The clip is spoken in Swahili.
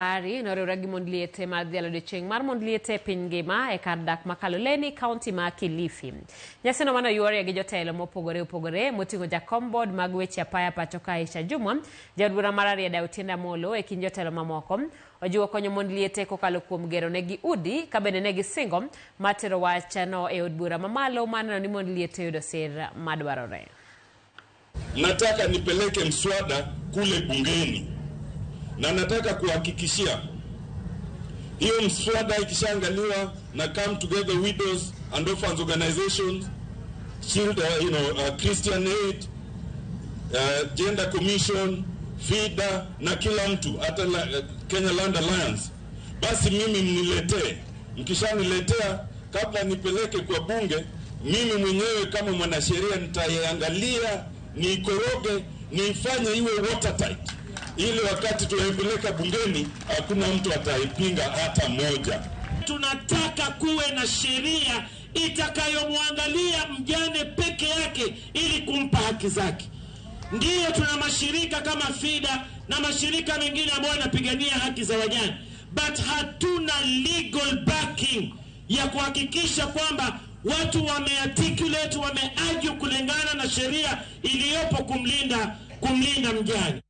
Ari noruragi mondliete madhialo de cheng mar mondliete pingima e kardak makaloleni county ma Kilifi. Nyasino mano yuori gi jotelo mopogore motingo jakom board mag weche apaya pacho ka Aisha Jumwa, jadbura marari da Otiende Amollo e kin jotelo mamoko ojiwo konyo mondliete kokalo kuom gero negi udi kabene negi singo matero wachano e od bura mamalo maneno ni mondliete yudo sir madwarore. Nataka nipeleke mswada kule bungeni. Na nataka kuhakikishia hiyo mswada ikishaangaliwa na Come Together Widows and Orphans Organizations, Christian Aid, Gender Commission, FIDA na kila mtu hata Kenya Land Alliance, basi mimi mniletee. Mkishaniletea kabla nipeleke kwa bunge, mimi mwenyewe kama mwanasheria nitaiangalia, niikoroge, niifanye iwe watertight, ili wakati tunaipeleka bungeni hakuna mtu ataipinga hata moja. Tunataka kuwe na sheria itakayomwangalia mjane peke yake ili kumpa haki zake. Ndiyo tuna mashirika kama FIDA na mashirika mengine ambayo yanapigania haki za wajane, but hatuna legal backing ya kuhakikisha kwamba watu wamearticulate, wameargue kulingana na sheria iliyopo kumlinda mjane.